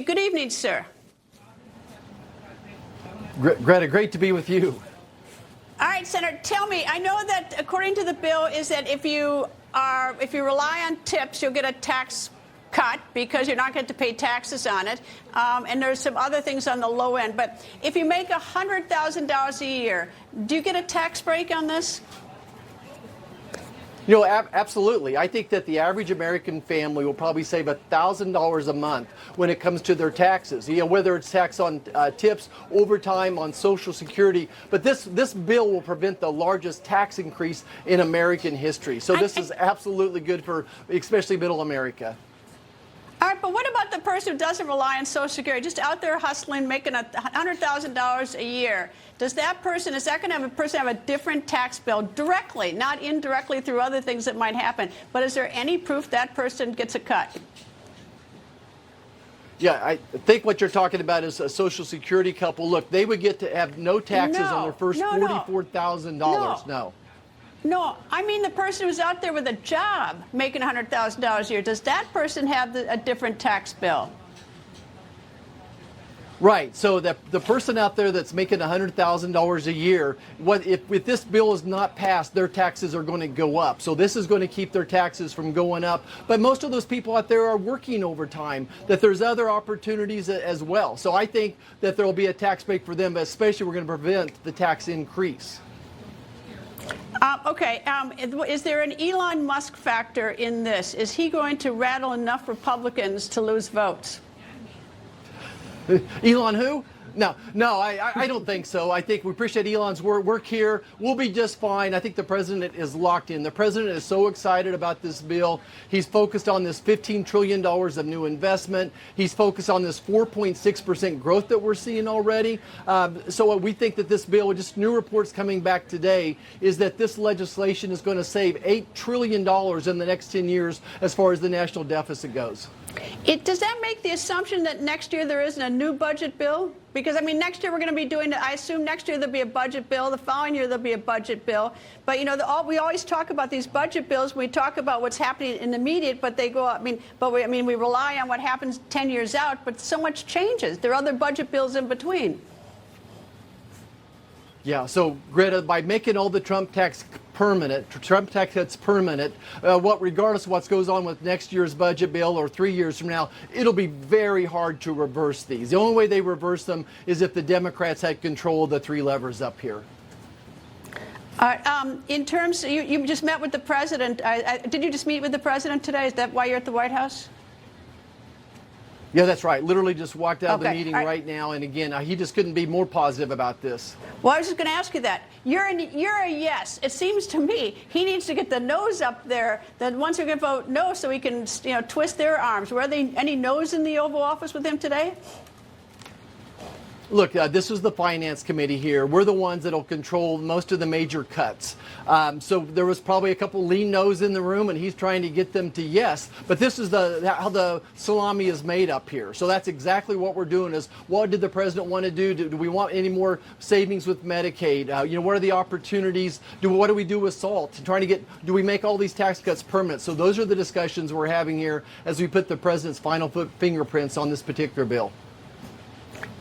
Good evening, sir. Greta, great to be with you. All right, Senator, tell me, I know that according to the bill is that if you rely on tips, you'll get a tax cut because you're not going to pay taxes on it. And there's some other things on the low end. But if you make $100,000 a year, do you get a tax break on this? You know, absolutely. I think that the average American family will probably save $1,000 a month when it comes to their taxes. You know, whether it's tax on tips, overtime, on Social Security. But this bill will prevent the largest tax increase in American history. So this is absolutely good for especially middle America. All right, but what about the person who doesn't rely on Social Security, just out there hustling, making $100,000 a year? Is that going to have a person have a different tax bill directly, not indirectly through other things that might happen? But is there any proof that person gets a cut? Yeah, I think what you're talking about is a Social Security couple. Look, they would get to have no taxes on their first $44,000. No, I mean the person who's out there with a job making $100,000 a year. Does that person have a different tax bill? Right. So the person out there that's making $100,000 a year, if this bill is not passed, their taxes are going to go up. So this is going to keep their taxes from going up. But most of those people out there are working overtime, that there's other opportunities as well. So I think that there will be a tax break for them, but especially we're going to prevent the tax increase. Is there an Elon Musk factor in this? Is he going to rattle enough Republicans to lose votes? Elon who? No, I don't think so. I think we appreciate Elon's work here. We'll be just fine. I think the president is locked in. The president is so excited about this bill. He's focused on this $15 trillion of new investment. He's focused on this 4.6% growth that we're seeing already. So we think that this bill, just new reports coming back today, is that this legislation is going to save $8 trillion in the next 10 years as far as the national deficit goes. Does that make the assumption that next year there isn't a new budget bill? Because, I mean, next year we're going to be doing, I assume next year there'll be a budget bill. The following year there'll be a budget bill. But, you know, we always talk about these budget bills. We talk about what's happening in the immediate, but they go, we rely on what happens 10 years out, but so much changes. There are other budget bills in between. Yeah, so Greta, by making all the Trump tax cuts permanent, regardless of what goes on with next year's budget bill or 3 years from now, it'll be very hard to reverse these. The only way they reverse them is if the Democrats had control of the three levers up here. In terms, you just met with the president. Did you just meet with the president today? Is that why you're at the White House? Yeah, that's right. Literally just walked out of the meeting right now. And again, he just couldn't be more positive about this. Well, I was just going to ask you that. You're a yes. It seems to me he needs to get the no's up there. That once we can vote no, so he can twist their arms. Were there any no's in the Oval Office with him today? Look, this is the Finance Committee here. We're the ones that will control most of the major cuts. So there was probably a couple lean no's in the room, and he's trying to get them to yes. But this is how the salami is made up here. So that's exactly what we're doing is, what did the president want to do? Do we want any more savings with Medicaid? What are the opportunities? What do we do with SALT? Do we make all these tax cuts permanent? So those are the discussions we're having here as we put the president's final fingerprints on this particular bill.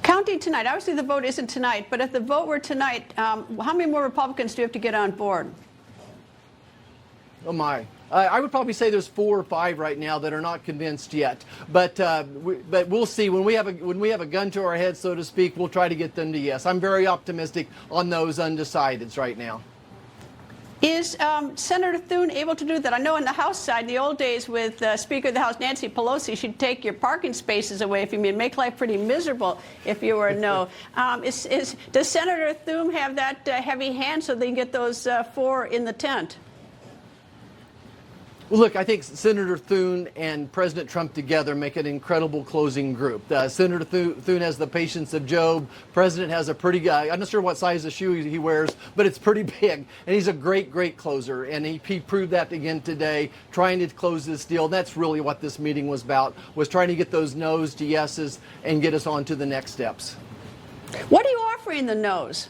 Counting tonight, obviously the vote isn't tonight, but if the vote were tonight, how many more Republicans do you have to get on board? Oh my. I would probably say there's 4 or 5 right now that are not convinced yet. But we'll see. When we have a gun to our head, so to speak, we'll try to get them to yes. I'm very optimistic on those undecideds right now. Is Senator Thune able to do that? I know on the House side, in the old days with Speaker of the House Nancy Pelosi, she'd take your parking spaces away if you make life pretty miserable if you were a no. Does Senator Thune have that heavy hand so they can get those 4 in the tent? Well, look, I think Senator Thune and President Trump together make an incredible closing group. Senator Thune has the patience of Job. President has a pretty guy. I'm not sure what size of shoe he wears, but it's pretty big. And he's a great, great closer. And he proved that again today, trying to close this deal. That's really what this meeting was about, was trying to get those no's to yeses and get us on to the next steps. What are you offering the no's?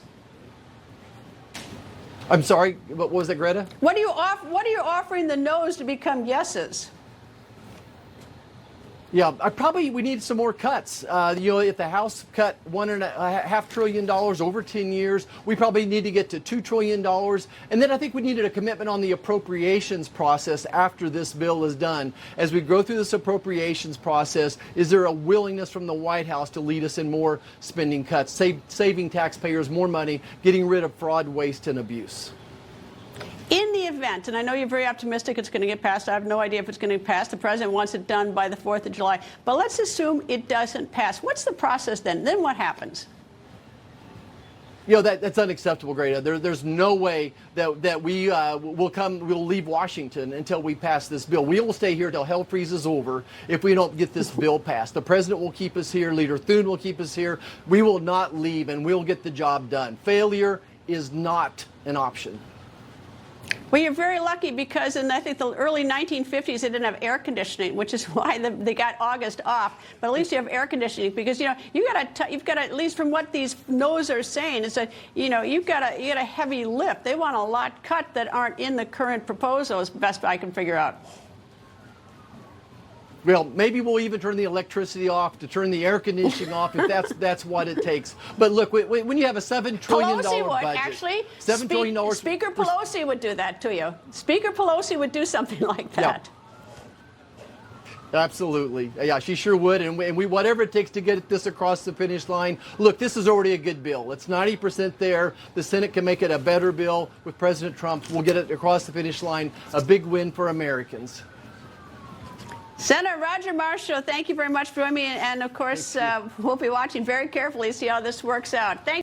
I'm sorry, what was that, Greta? What are you offering the no's to become yeses? Yeah, we need some more cuts. If the House cut $1.5 trillion over 10 years, we probably need to get to $2 trillion. And then I think we needed a commitment on the appropriations process after this bill is done. As we go through this appropriations process, is there a willingness from the White House to lead us in more spending cuts, saving taxpayers more money, getting rid of fraud, waste, and abuse? In the event, and I know you're very optimistic it's going to get passed. I have no idea if it's going to get passed. The president wants it done by the 4th of July. But let's assume it doesn't pass. What's the process then? Then what happens? That's unacceptable, Greta. There's no way that we'll leave Washington until we pass this bill. We will stay here till hell freezes over if we don't get this bill passed. The president will keep us here. Leader Thune will keep us here. We will not leave, and we'll get the job done. Failure is not an option. Well, you're very lucky because in, I think, the early 1950s, they didn't have air conditioning, which is why they got August off. But at least you have air conditioning because, you've got to, at least from what these no's are saying, is that, you've got a heavy lift. They want a lot cut that aren't in the current proposals, best I can figure out. Well, maybe we'll even turn the electricity off to turn the air conditioning off if that's what it takes. But look, when you have a $7 trillion Pelosi would, budget, actually. $7 trillion. Speaker Pelosi would do that to you. Speaker Pelosi would do something like that. Yeah. Absolutely. Yeah, she sure would. And we whatever it takes to get this across the finish line. Look, this is already a good bill. It's 90% there. The Senate can make it a better bill with President Trump. We'll get it across the finish line. A big win for Americans. Senator Roger Marshall, thank you very much for joining me. And, of course, we'll be watching very carefully to see how this works out. Thank